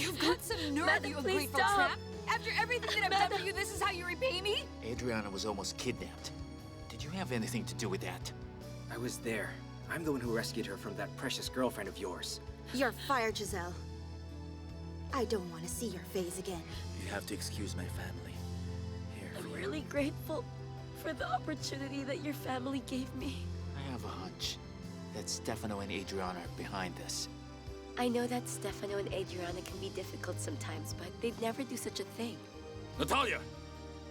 You've got some nerve, Madam, you please ungrateful stop. tramp! After everything that I've done for you, this is how you repay me? Adriana was almost kidnapped. Did you have anything to do with that? I was there. I'm the one who rescued her from that precious girlfriend of yours. You're fired, Giselle. I don't want to see your face again. You have to excuse my family. Here. I'm really grateful for the opportunity that your family gave me. I have a hunch that Stefano and Adriana are behind this. I know that Stefano and Adriana can be difficult sometimes, but they'd never do such a thing. Natalia!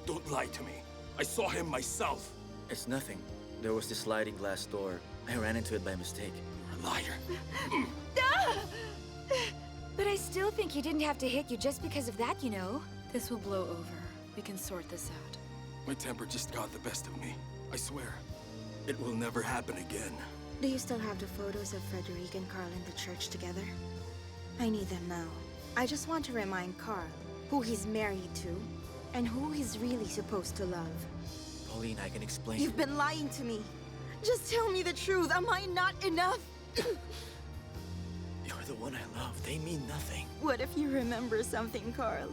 Don't lie to me. I saw him myself. It's nothing. There was this sliding glass door. I ran into it by mistake. You're a liar. But I still think he didn't have to hit you just because of that, you know. This will blow over. We can sort this out. My temper just got the best of me. I swear. It will never happen again. Do you still have the photos of Frederic and Carl in the church together? I need them now. I just want to remind Carl who he's married to and who he's really supposed to love. Pauline, I can explain. You've been lying to me. Just tell me the truth. Am I not enough? You're the one I love. They mean nothing. What if you remember something, Carl?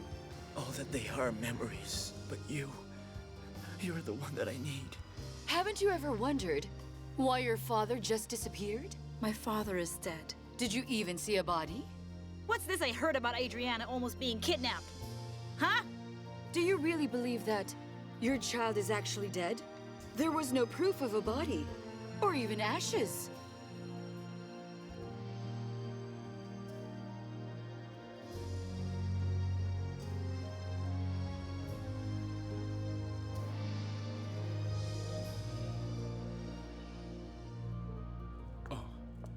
All that they are memories. But you're the one that I need. Haven't you ever wondered why your father just disappeared? My father is dead. Did you even see a body? What's this I heard about Adriana almost being kidnapped? Huh? Do you really believe that your child is actually dead? There was no proof of a body, or even ashes.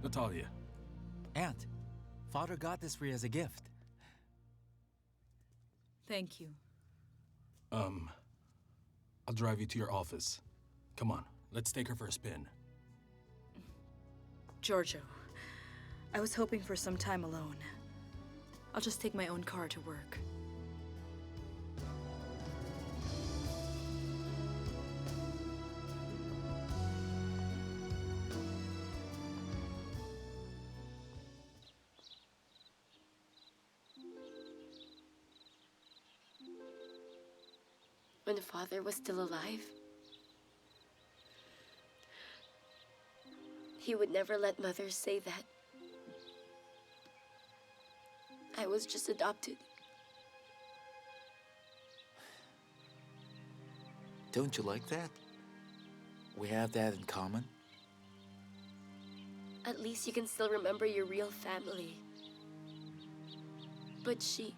Natalia. Aunt, Father got this for you as a gift. Thank you. I'll drive you to your office. Come on, let's take her for a spin. Giorgio, I was hoping for some time alone. I'll just take my own car to work. When Father was still alive, he would never let Mother say that I was just adopted. Don't you like that? We have that in common. At least you can still remember your real family. But she's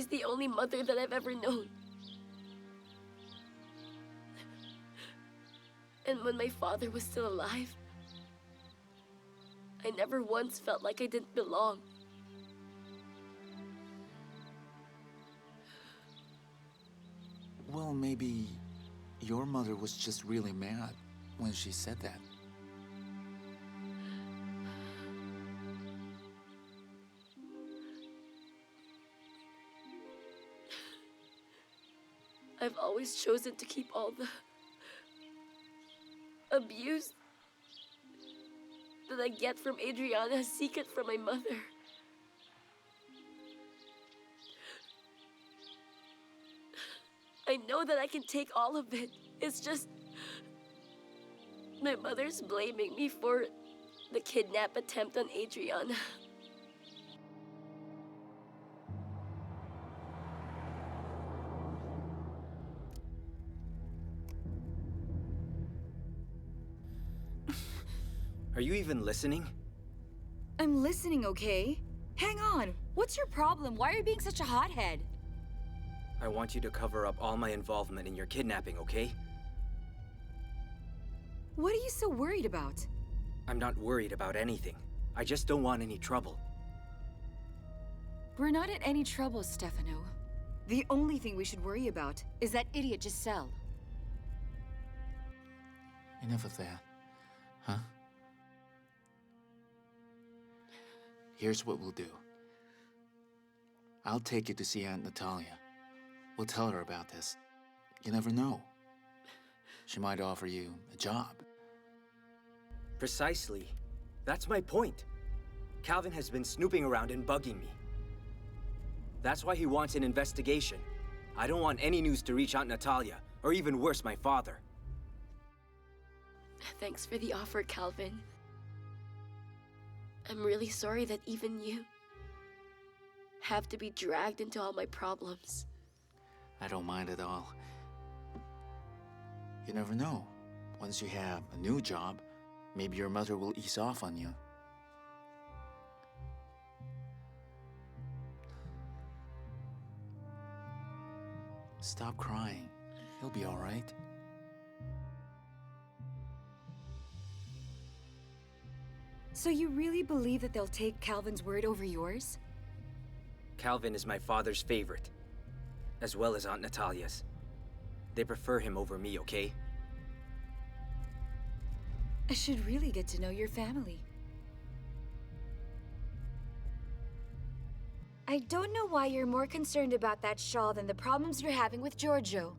the only mother that I've ever known. And when my father was still alive, I never once felt like I didn't belong. Well, maybe your mother was just really mad when she said that. I've always chosen to keep all the abuse that I get from Adriana a secret from my mother. I know that I can take all of it. It's just my mother's blaming me for the kidnap attempt on Adriana. Are you even listening? I'm listening, okay? Hang on. What's your problem? Why are you being such a hothead? I want you to cover up all my involvement in your kidnapping, okay? What are you so worried about? I'm not worried about anything. I just don't want any trouble. We're not in any trouble, Stefano. The only thing we should worry about is that idiot Giselle. Enough of that, huh? Here's what we'll do. I'll take you to see Aunt Natalia. We'll tell her about this. You never know. She might offer you a job. Precisely. That's my point. Calvin has been snooping around and bugging me. That's why he wants an investigation. I don't want any news to reach Aunt Natalia, or even worse, my father. Thanks for the offer, Calvin. I'm really sorry that even you have to be dragged into all my problems. I don't mind at all. You never know. Once you have a new job, maybe your mother will ease off on you. Stop crying. He'll be all right. So you really believe that they'll take Calvin's word over yours? Calvin is my father's favorite, as well as Aunt Natalia's. They prefer him over me, okay? I should really get to know your family. I don't know why you're more concerned about that shawl than the problems you're having with Giorgio.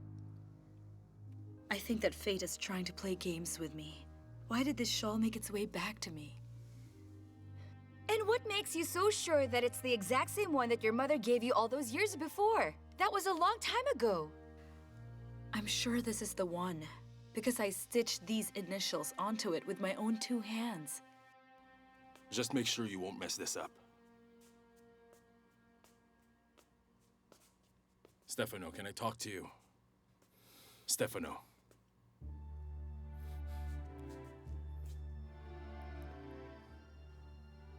I think that fate is trying to play games with me. Why did this shawl make its way back to me? And what makes you so sure that it's the exact same one that your mother gave you all those years before? That was a long time ago. I'm sure this is the one, because I stitched these initials onto it with my own 2 hands. Just make sure you won't mess this up. Stefano, can I talk to you? Stefano.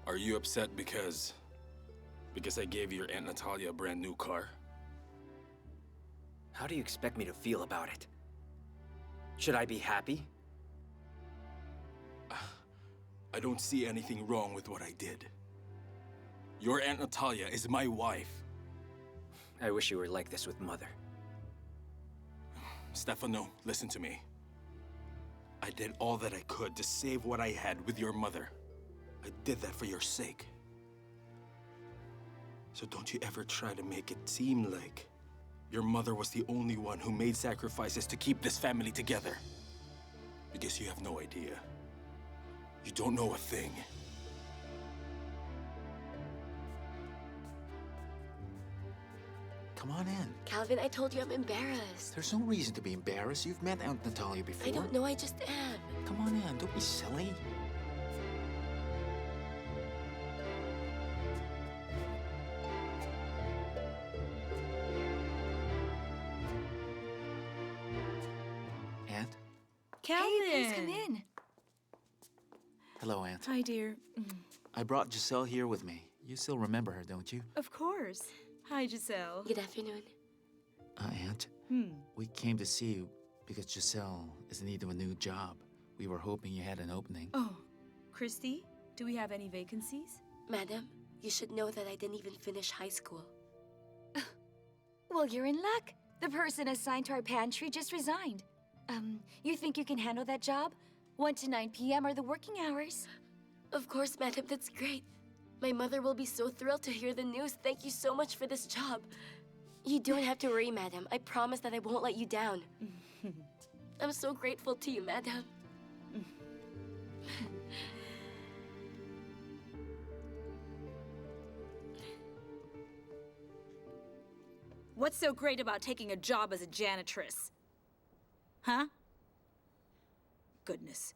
Are you upset because I gave your Aunt Natalia a brand new car? How do you expect me to feel about it? Should I be happy? I don't see anything wrong with what I did. Your Aunt Natalia is my wife. I wish you were like this with Mother. Stefano, listen to me. I did all that I could to save what I had with your mother. I did that for your sake. So don't you ever try to make it seem like your mother was the only one who made sacrifices to keep this family together. Because you have no idea. You don't know a thing. Come on in. Calvin, I told you I'm embarrassed. There's no reason to be embarrassed. You've met Aunt Natalia before. I don't know, I just am. Come on in. Don't be silly. Aunt? Calvin! Hey, please come in. Hello, Aunt. Hi, dear. I brought Giselle here with me. You still remember her, don't you? Of course. Hi, Giselle. Good afternoon. Aunt, we came to see you because Giselle is in need of a new job. We were hoping you had an opening. Oh, Christy, do we have any vacancies? Madam, you should know that I didn't even finish high school. Well, you're in luck. The person assigned to our pantry just resigned. You think you can handle that job? 1 to 9 p.m. are the working hours. Of course, madam, that's great. My mother will be so thrilled to hear the news. Thank you so much for this job. You don't have to worry, madam. I promise that I won't let you down. I'm so grateful to you, madam. What's so great about taking a job as a janitress? Huh? Goodness.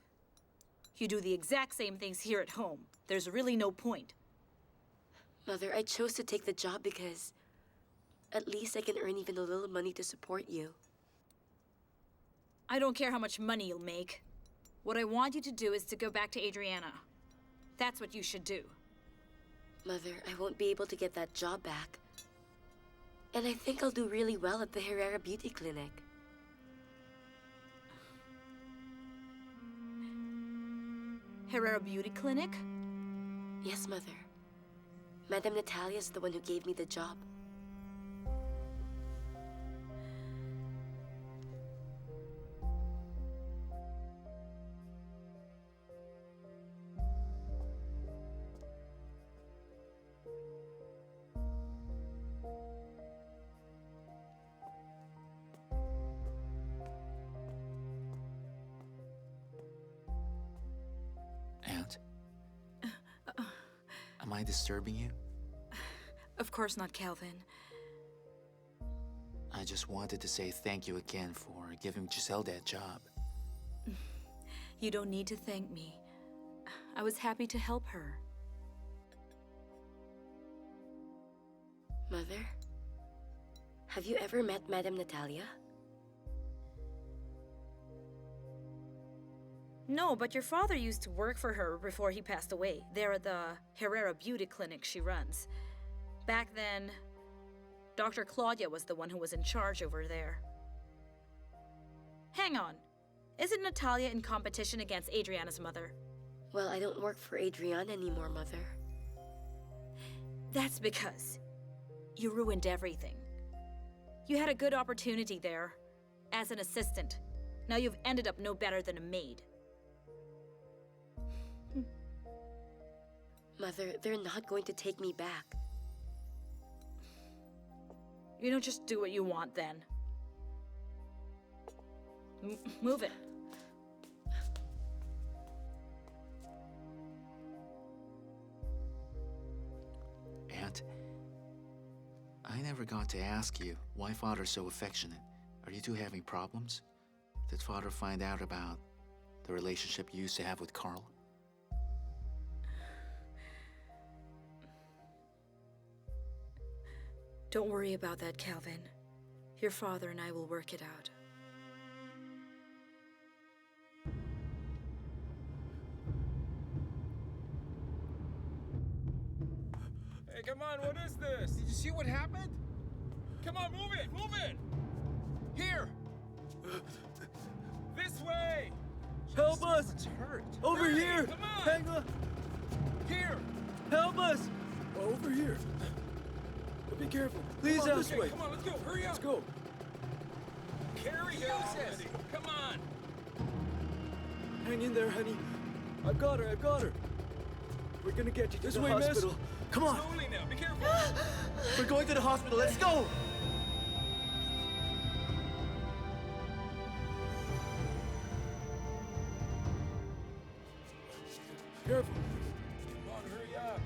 You do the exact same things here at home. There's really no point. Mother, I chose to take the job because at least I can earn even a little money to support you. I don't care how much money you'll make. What I want you to do is to go back to Adriana. That's what you should do. Mother, I won't be able to get that job back. And I think I'll do really well at the Herrera Beauty Clinic. Herrera Beauty Clinic? Yes, Mother. Madam Natalia is the one who gave me the job. Aunt? I'm Am I disturbing you? Of course not, Calvin. I just wanted to say thank you again for giving Giselle that job. You don't need to thank me. I was happy to help her. Mother, have you ever met Madame Natalia? No, but your father used to work for her before he passed away. There at the Herrera Beauty Clinic she runs. Back then, Dr. Claudia was the one who was in charge over there. Hang on. Isn't Natalia in competition against Adriana's mother? Well, I don't work for Adriana anymore, Mother. That's because you ruined everything. You had a good opportunity there as an assistant. Now you've ended up no better than a maid. Mother, they're not going to take me back. You don't just do what you want then. Move it. Aunt, I never got to ask you why Father's so affectionate. Are you two having problems? Did Father find out about the relationship you used to have with Carl? Don't worry about that, Calvin. Your father and I will work it out. Hey, come on, what is this? Did you see what happened? Come on, move it, move it! Here! This way! Help us! It's hurt. Over Hurry, here! Come on! Hang on! Here! Help us! Over here! Be careful. Please Come on, help. this way. Come on, let's go. Hurry up. Let's go. Carry her already. Come on. Hang in there, honey. I've got her. I've got her. We're gonna get you to This the way, hospital. miss. Come on. Slowly now. Be careful. We're going to the hospital. Let's go. Careful. Come on, hurry up.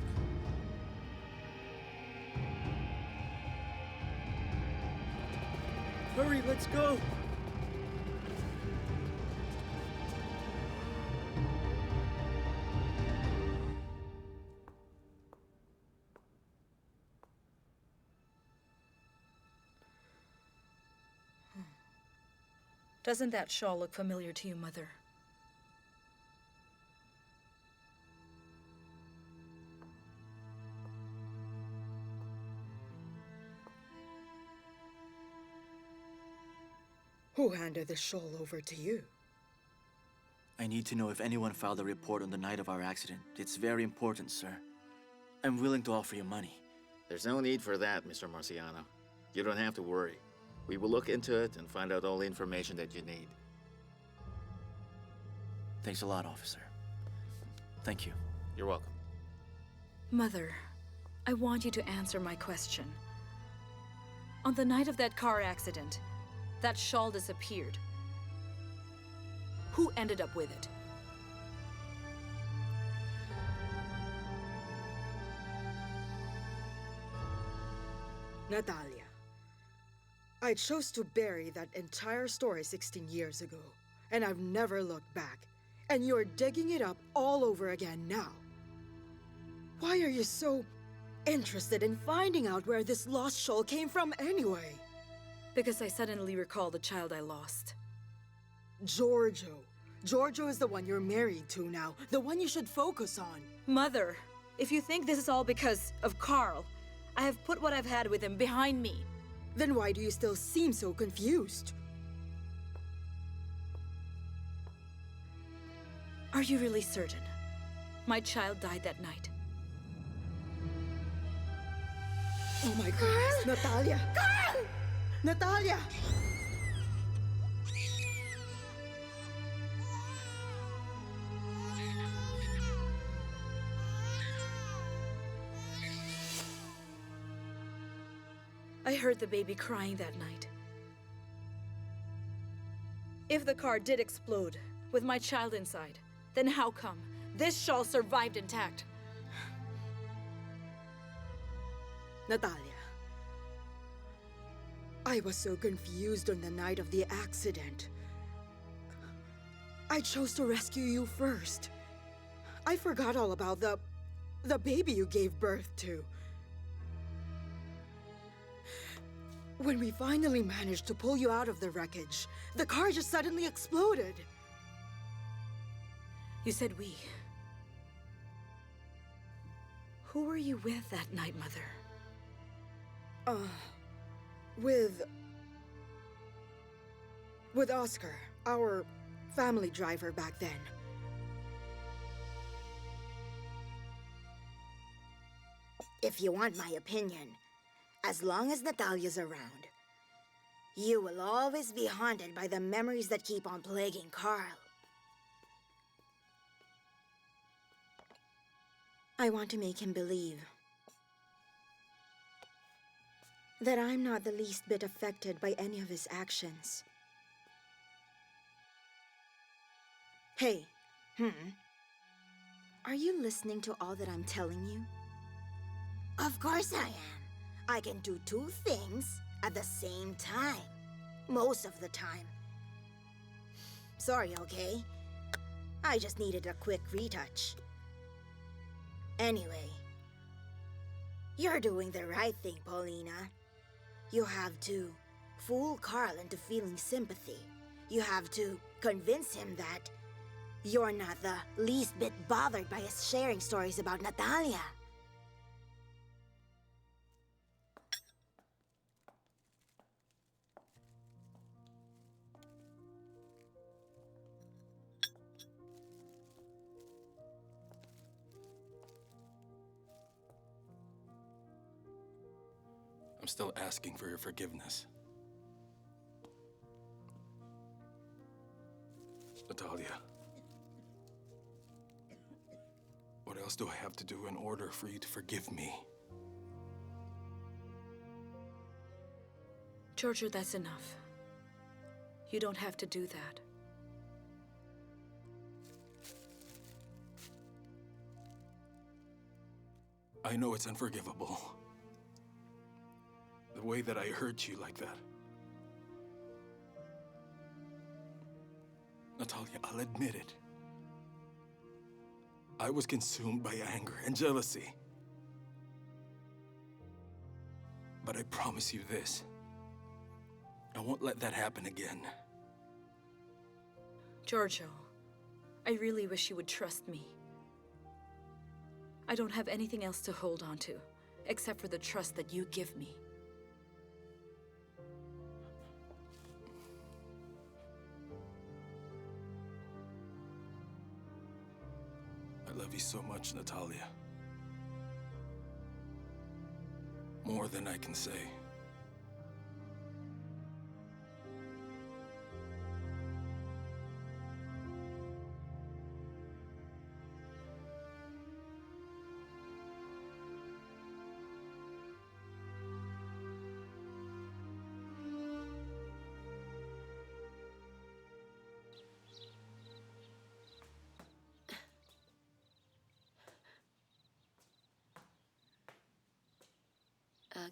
Hurry, let's go. Doesn't that shawl look familiar to you, Mother? Who handed the shawl over to you? I need to know if anyone filed a report on the night of our accident. It's very important, sir. I'm willing to offer you money. There's no need for that, Mr. Marciano. You don't have to worry. We will look into it and find out all the information that you need. Thanks a lot, officer. Thank you. You're welcome. Mother, I want you to answer my question. On the night of that car accident, that shawl disappeared. Who ended up with it? Natalia. I chose to bury that entire story 16 years ago, and I've never looked back. And you're digging it up all over again now. Why are you so interested in finding out where this lost shawl came from anyway? Because I suddenly recall the child I lost. Giorgio. Giorgio is the one you're married to now, the one you should focus on. Mother, if you think this is all because of Carl, I have put what I've had with him behind me. Then why do you still seem so confused? Are you really certain? My child died that night. Oh my goodness, Natalia! Carl! Natalia! I heard the baby crying that night. If the car did explode with my child inside, then how come this shawl survived intact? Natalia, I was so confused on the night of the accident. I chose to rescue you first. I forgot all about the baby you gave birth to. When we finally managed to pull you out of the wreckage, the car just suddenly exploded. You said we. Who were you with that night, Mother? With Oscar, our family driver back then. If you want my opinion, as long as Natalia's around, you will always be haunted by the memories that keep on plaguing Carl. I want to make him believe that I'm not the least bit affected by any of his actions. Hey, are you listening to all that I'm telling you? Of course I am. I can do two things at the same time. Most of the time. Sorry, okay? I just needed a quick retouch. Anyway, you're doing the right thing, Paulina. You have to fool Carl into feeling sympathy. You have to convince him that you're not the least bit bothered by us sharing stories about Natalia. I'm still asking for your forgiveness. Natalia. What else do I have to do in order for you to forgive me? Giorgio, that's enough. You don't have to do that. I know it's unforgivable. The way that I hurt you like that. Natalia, I'll admit it. I was consumed by anger and jealousy. But I promise you this. I won't let that happen again. Giorgio, I really wish you would trust me. I don't have anything else to hold on to, except for the trust that you give me. I love you so much, Natalia. More than I can say.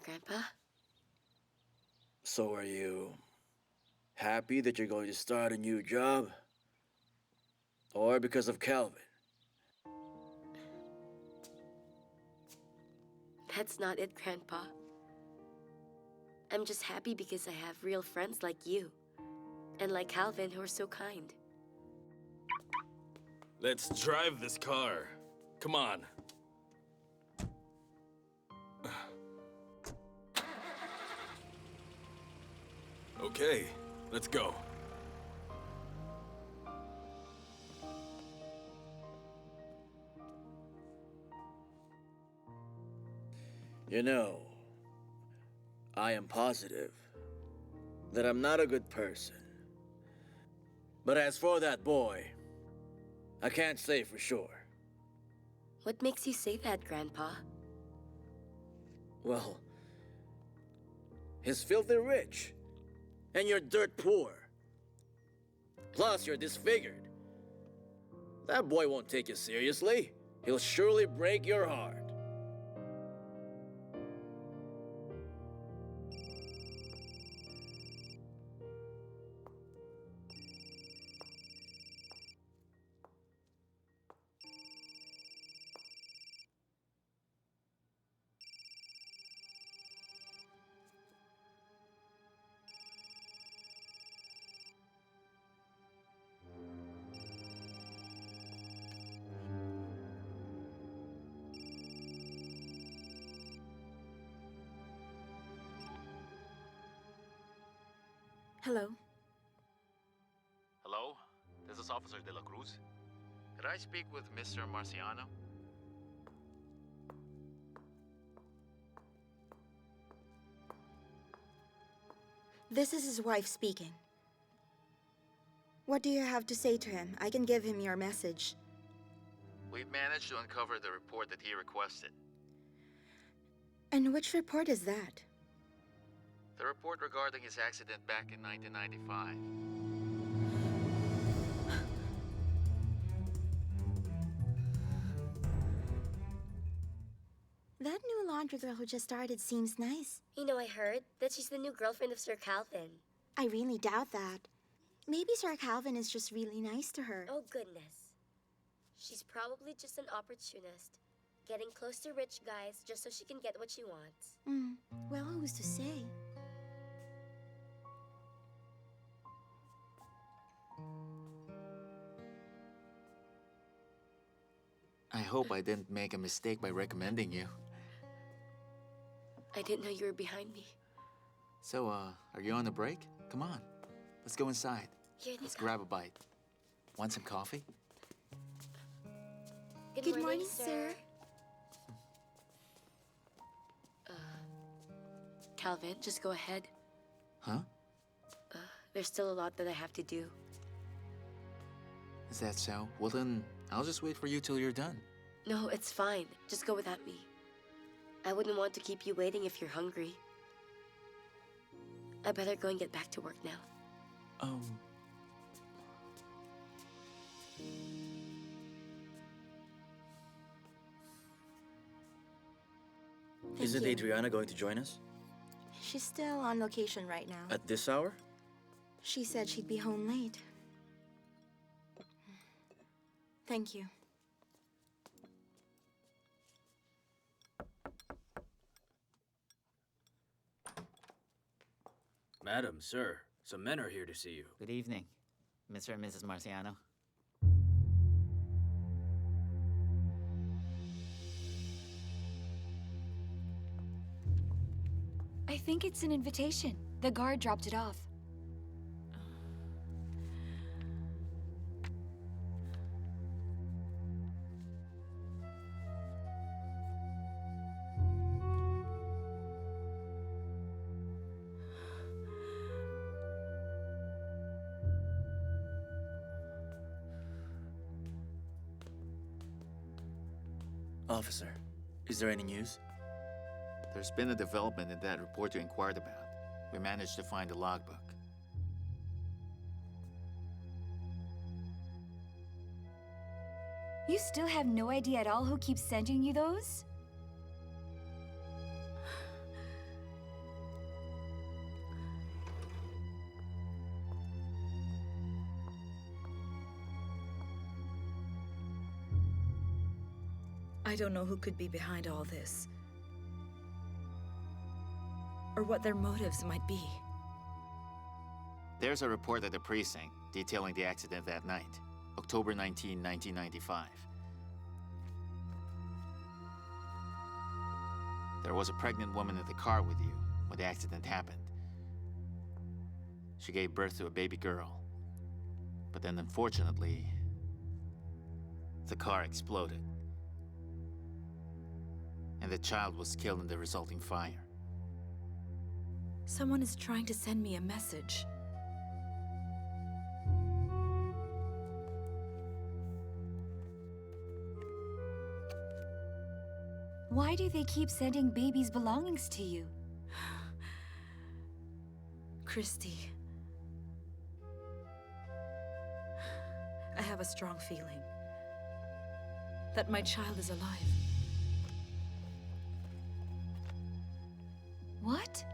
Grandpa? So are you happy that you're going to start a new job? Or because of Calvin? That's not it, Grandpa. I'm just happy because I have real friends like you. And like Calvin, who are so kind. Let's drive this car. Come on. Okay, let's go. You know, I am positive that I'm not a good person. But as for that boy, I can't say for sure. What makes you say that, Grandpa? Well, he's filthy rich, and you're dirt poor. Plus, you're disfigured. That boy won't take you seriously. He'll surely break your heart. Hello? Hello? This is Officer De La Cruz. Could I speak with Mr. Marciano? This is his wife speaking. What do you have to say to him? I can give him your message. We've managed to uncover the report that he requested. And which report is that? The report regarding his accident back in 1995. That new laundry girl who just started seems nice. You know, I heard that she's the new girlfriend of Sir Calvin. I really doubt that. Maybe Sir Calvin is just really nice to her. Oh, goodness. She's probably just an opportunist, getting close to rich guys just so she can get what she wants. Well, who's to say? I hope I didn't make a mistake by recommending you. I didn't know you were behind me. So, are you on a break? Come on. Let's go inside. Here they Let's come. grab a bite. Want some coffee? Good morning, sir. Calvin, just go ahead. Huh? There's still a lot that I have to do. Is that so? Well then, I'll just wait for you till you're done. No, it's fine. Just go without me. I wouldn't want to keep you waiting if you're hungry. I better go and get back to work now. Thank Isn't you. Adriana going to join us? She's still on location right now. At this hour? She said she'd be home late. Thank you. Madam, sir, some men are here to see you. Good evening, Mr. and Mrs. Marciano. I think it's an invitation. The guard dropped it off. Officer, is there any news? There's been a development in that report you inquired about. We managed to find a logbook. You still have no idea at all who keeps sending you those? I don't know who could be behind all this. Or what their motives might be. There's a report at the precinct detailing the accident that night, October 19, 1995. There was a pregnant woman in the car with you when the accident happened. She gave birth to a baby girl. But then, unfortunately, the car exploded. And the child was killed in the resulting fire. Someone is trying to send me a message. Why do they keep sending babies' belongings to you? Christy. I have a strong feeling that my child is alive. What?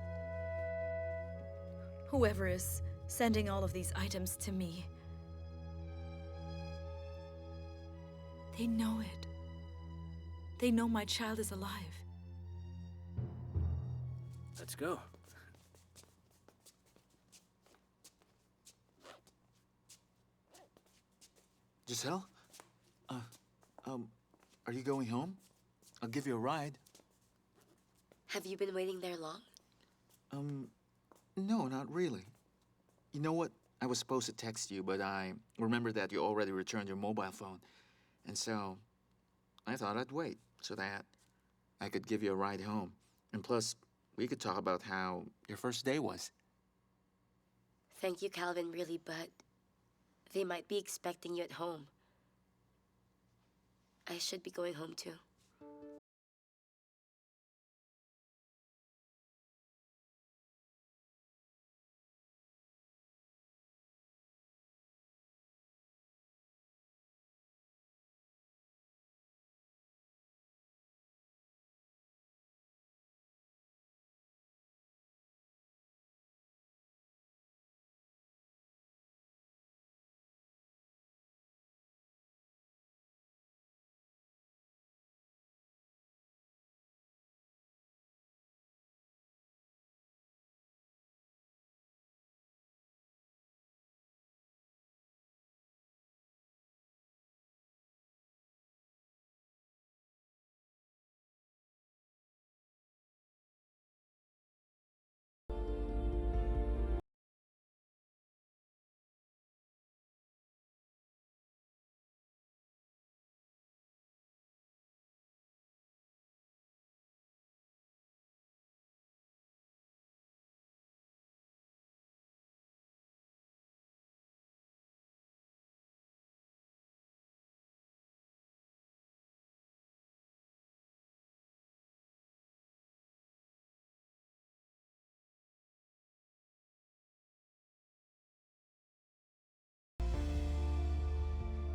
Whoever is sending all of these items to me, they know it. They know my child is alive. Let's go. Giselle? Are you going home? I'll give you a ride. Have you been waiting there long? No, not really. You know what? I was supposed to text you, but I remembered that you already returned your mobile phone. And so, I thought I'd wait so that I could give you a ride home. And plus, we could talk about how your first day was. Thank you, Calvin, really, but they might be expecting you at home. I should be going home too.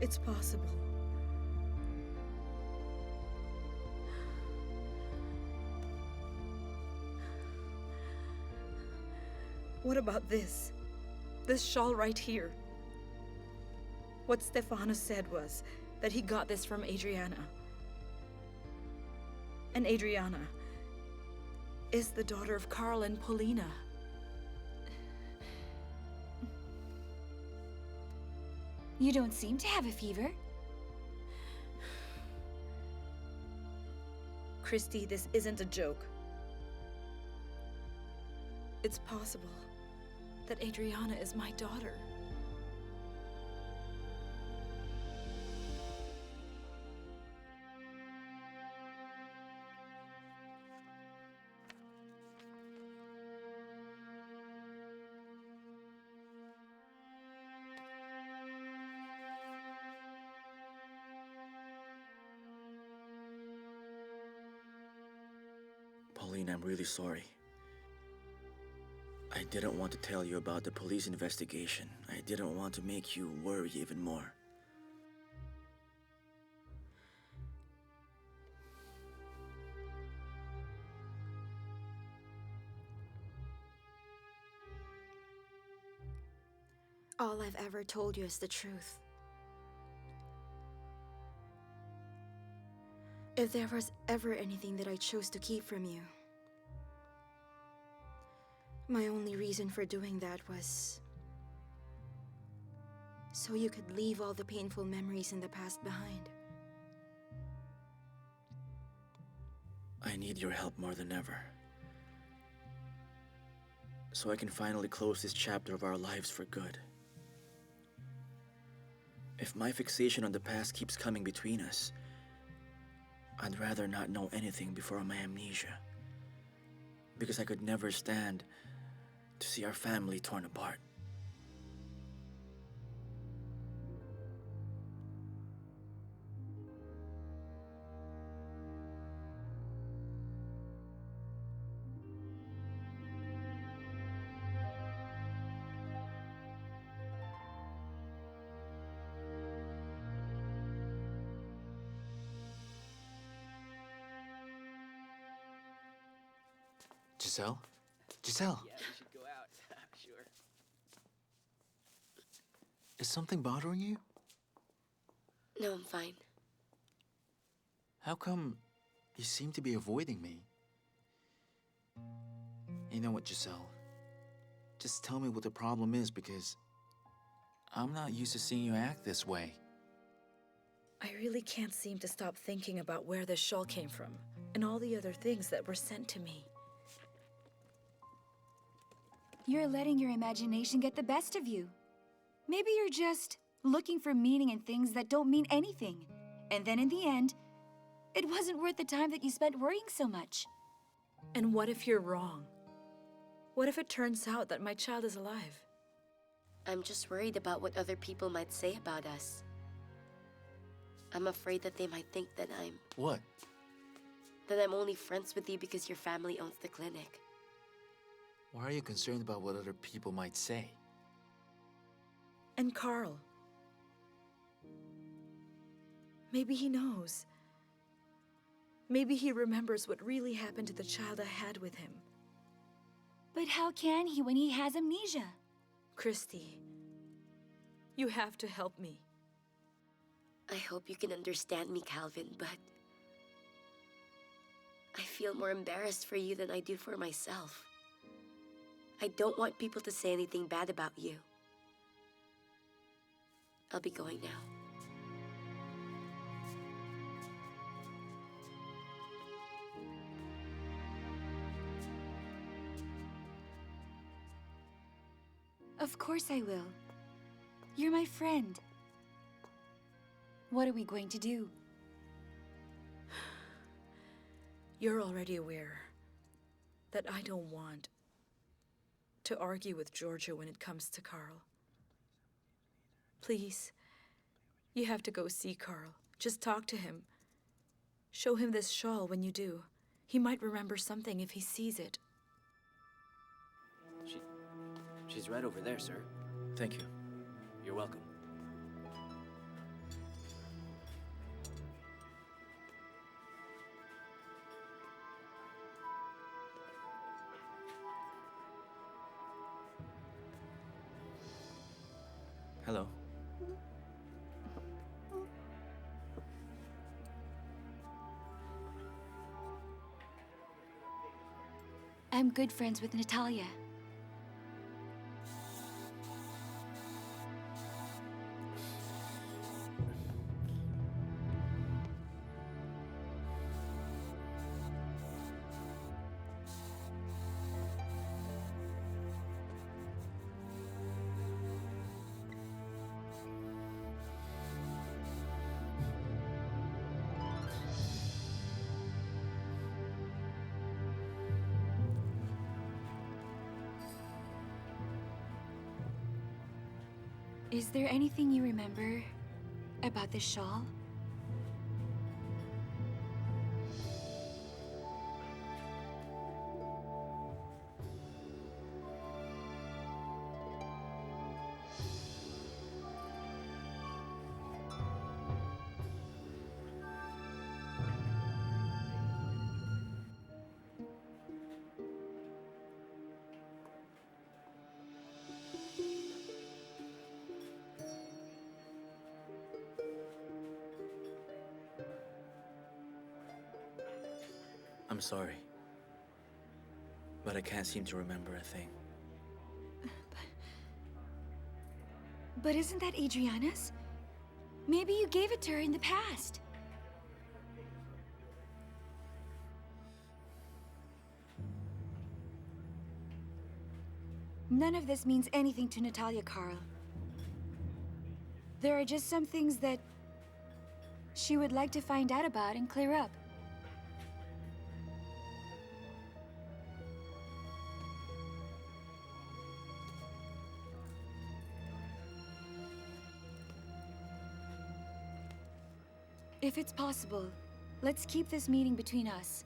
It's possible. What about this? This shawl right here. What Stefano said was that he got this from Adriana. And Adriana is the daughter of Carl and Paulina. You don't seem to have a fever. Christy, this isn't a joke. It's possible that Adriana is my daughter. Pauline, I'm really sorry. I didn't want to tell you about the police investigation. I didn't want to make you worry even more. All I've ever told you is the truth. If there was ever anything that I chose to keep from you, my only reason for doing that was so you could leave all the painful memories in the past behind. I need your help more than ever. So I can finally close this chapter of our lives for good. If my fixation on the past keeps coming between us, I'd rather not know anything before my amnesia. Because I could never stand to see our family torn apart. Giselle? Giselle! Yeah, we should go out. Sure. Is something bothering you? No, I'm fine. How come you seem to be avoiding me? You know what, Giselle? Just tell me what the problem is, because I'm not used to seeing you act this way. I really can't seem to stop thinking about where this shawl came from and all the other things that were sent to me. You're letting your imagination get the best of you. Maybe you're just looking for meaning in things that don't mean anything. And then in the end, it wasn't worth the time that you spent worrying so much. And what if you're wrong? What if it turns out that my child is alive? I'm just worried about what other people might say about us. I'm afraid that they might think that What? that I'm only friends with you because your family owns the clinic. Why are you concerned about what other people might say? And Carl. Maybe he knows. Maybe he remembers what really happened to the child I had with him. But how can he when he has amnesia? Christy, you have to help me. I hope you can understand me, Calvin, but I feel more embarrassed for you than I do for myself. I don't want people to say anything bad about you. I'll be going now. Of course I will. You're my friend. What are we going to do? You're already aware that I don't want to argue with Giorgio when it comes to Carl. Please, you have to go see Carl. Just talk to him. Show him this shawl when you do. He might remember something if he sees it. She's right over there, sir. Thank you. You're welcome. Hello. I'm good friends with Natalia. Is there anything you remember about this shawl? I'm sorry. But I can't seem to remember a thing. But isn't that Adriana's? Maybe you gave it to her in the past. None of this means anything to Natalia, Carl. There are just some things that she would like to find out about and clear up. If it's possible, let's keep this meeting between us.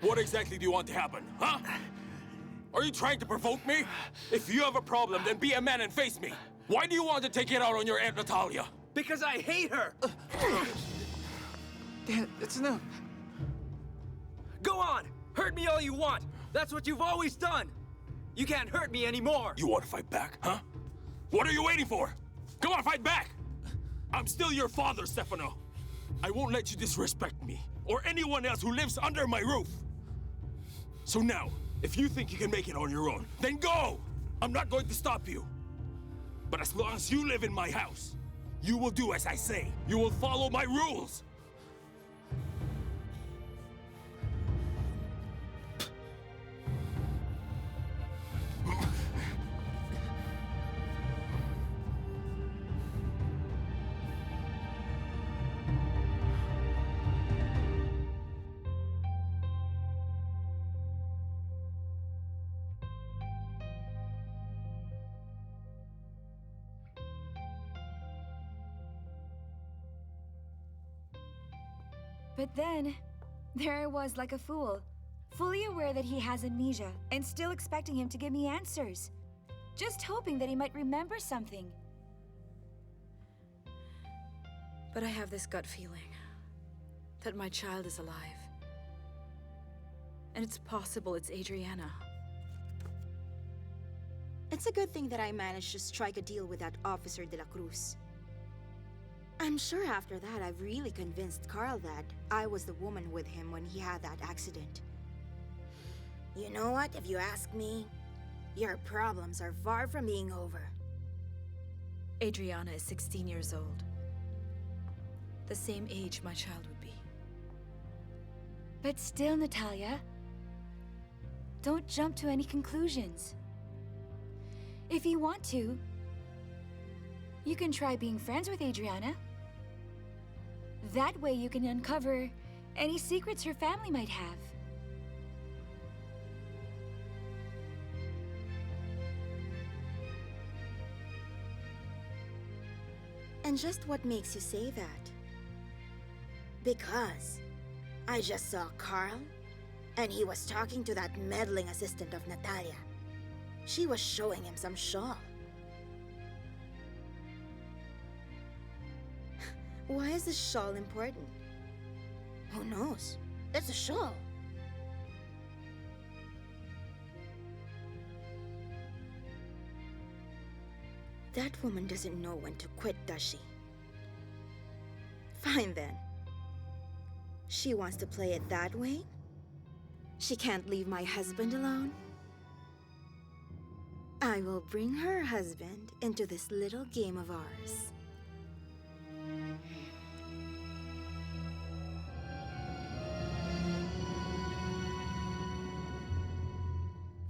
What exactly do you want to happen, huh? Are you trying to provoke me? If you have a problem, then be a man and face me. Why do you want to take it out on your Aunt Natalia? Because I hate her! Dad, that's enough. Go on! Hurt me all you want! That's what you've always done! You can't hurt me anymore! You want to fight back, huh? What are you waiting for? Come on, fight back! I'm still your father, Stefano. I won't let you disrespect me, or anyone else who lives under my roof. So now, if you think you can make it on your own, then go! I'm not going to stop you. But as long as you live in my house, you will do as I say. You will follow my rules. But then, there I was like a fool, fully aware that he has amnesia, and still expecting him to give me answers. Just hoping that he might remember something. But I have this gut feeling that my child is alive. And it's possible it's Adriana. It's a good thing that I managed to strike a deal with that Officer de la Cruz. I'm sure after that I've really convinced Carl that I was the woman with him when he had that accident. You know what? If you ask me, your problems are far from being over. Adriana is 16 years old. The same age my child would be. But still, Natalia, don't jump to any conclusions. If you want to, you can try being friends with Adriana. That way you can uncover any secrets her family might have. And just what makes you say that? Because I just saw Carl, and he was talking to that meddling assistant of Natalia. She was showing him some shawl. Why is this shawl important? Who knows? It's a shawl. That woman doesn't know when to quit, does she? Fine then. She wants to play it that way? She can't leave my husband alone? I will bring her husband into this little game of ours.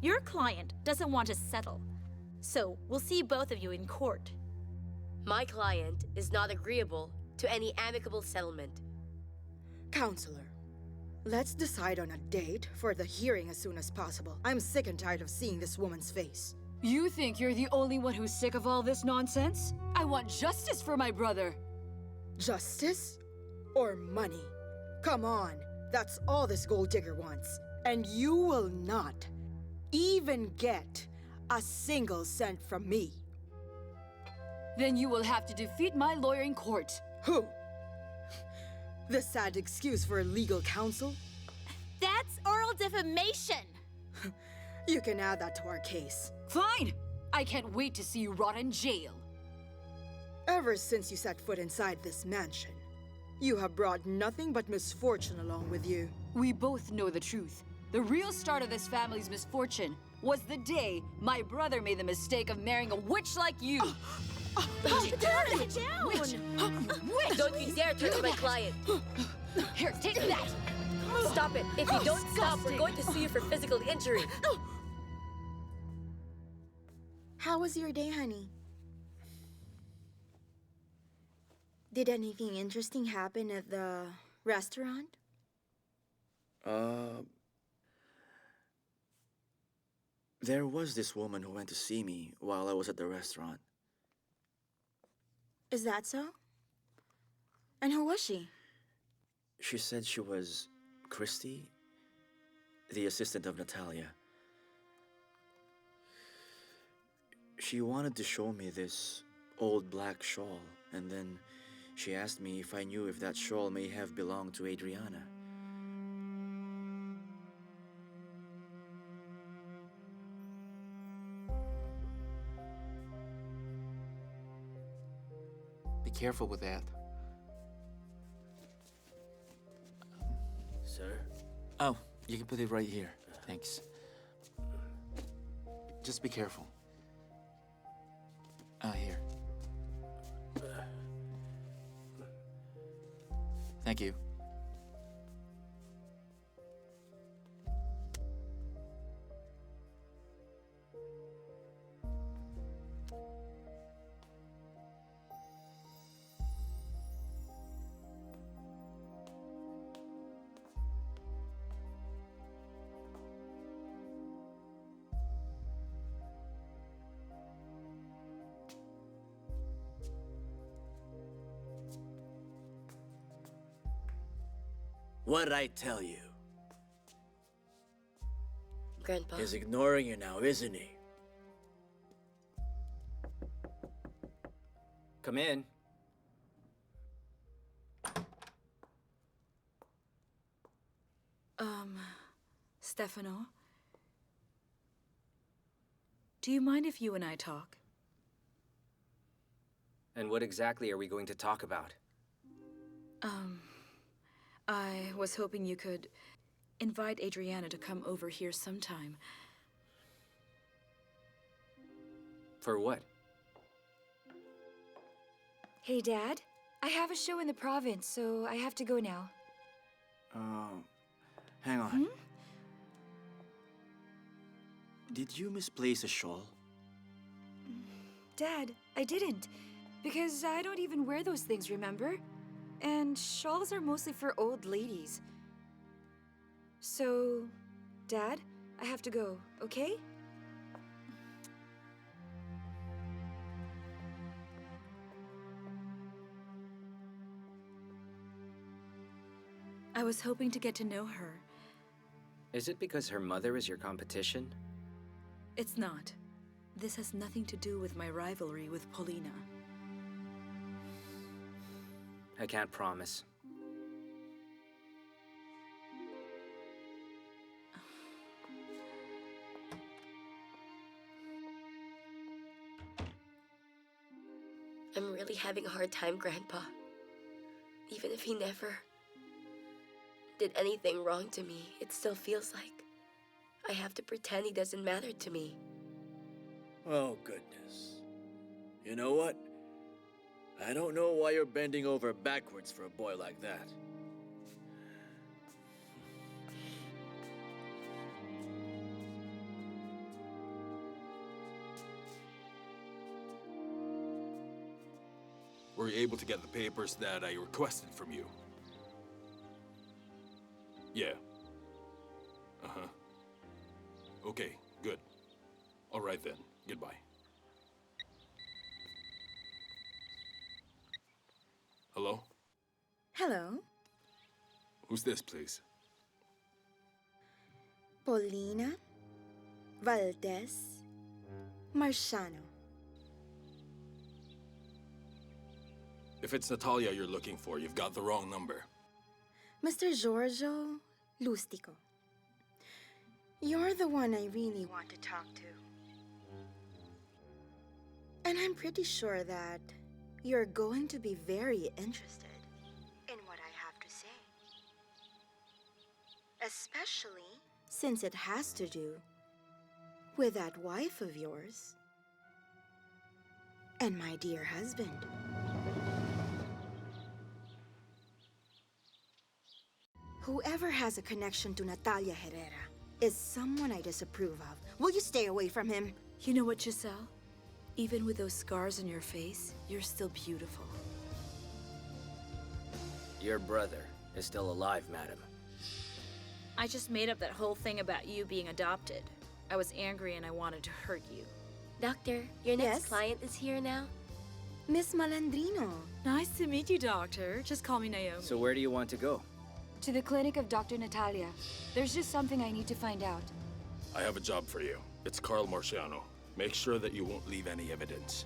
Your client doesn't want to settle, so we'll see both of you in court. My client is not agreeable to any amicable settlement. Counselor, let's decide on a date for the hearing as soon as possible. I'm sick and tired of seeing this woman's face. You think you're the only one who's sick of all this nonsense? I want justice for my brother. Justice? Or money? Come on, that's all this gold digger wants. And you will not even get a single cent from me. Then you will have to defeat my lawyer in court. Who? The sad excuse for legal counsel? That's oral defamation! You can add that to our case. Fine! I can't wait to see you rot in jail. Ever since you set foot inside this mansion, you have brought nothing but misfortune along with you. We both know the truth. The real start of this family's misfortune was the day my brother made the mistake of marrying a witch like you. Turn it down! Witch! Witch! Don't you dare touch my client! Here, take that! Stop it! If you don't stop, we're going to sue you for physical injury. How was your day, honey? Did anything interesting happen at the restaurant? There was this woman who went to see me while I was at the restaurant. Is that so? And who was she? She said she was Christy, the assistant of Natalia. She wanted to show me this old black shawl, and then she asked me if I knew if that shawl may have belonged to Adriana. careful with that. Sir? Oh, you can put it right here. Thanks. Just be careful. Here. Thank you. What'd I tell you? Grandpa. He's ignoring you now, isn't he? Come in. Stefano? Do you mind if you and I talk? And what exactly are we going to talk about? I was hoping you could invite Adriana to come over here sometime. For what? Hey, Dad. I have a show in the province, so I have to go now. Hang on. Did you misplace a shawl? Dad, I didn't. Because I don't even wear those things, remember? And shawls are mostly for old ladies. So, Dad, I have to go, okay? I was hoping to get to know her. Is it because her mother is your competition? It's not. This has nothing to do with my rivalry with Paulina. I can't promise. I'm really having a hard time, Grandpa. Even if he never did anything wrong to me, it still feels like I have to pretend he doesn't matter to me. Oh, goodness. You know what? I don't know why you're bending over backwards for a boy like that. Were you able to get the papers that I requested from you? Yeah. Uh-huh. Okay, good. All right then. Goodbye. Hello? Hello, Who's this, please? Paulina Valdez Marciano. If it's Natalia you're looking for, you've got the wrong number. Mr. Giorgio Lustico. You're the one I really want to talk to. And I'm pretty sure that you're going to be very interested in what I have to say. Especially since it has to do with that wife of yours and my dear husband. Whoever has a connection to Natalia Herrera is someone I disapprove of. Will you stay away from him? You know what, Giselle? Even with those scars on your face, you're still beautiful. Your brother is still alive, madam. I just made up that whole thing about you being adopted. I was angry and I wanted to hurt you. Doctor, your next Yes? client is here now? Miss Malandrino. Nice to meet you, Doctor. Just call me Naomi. So where do you want to go? To the clinic of Dr. Natalia. There's just something I need to find out. I have a job for you. It's Carl Marciano. Make sure that you won't leave any evidence.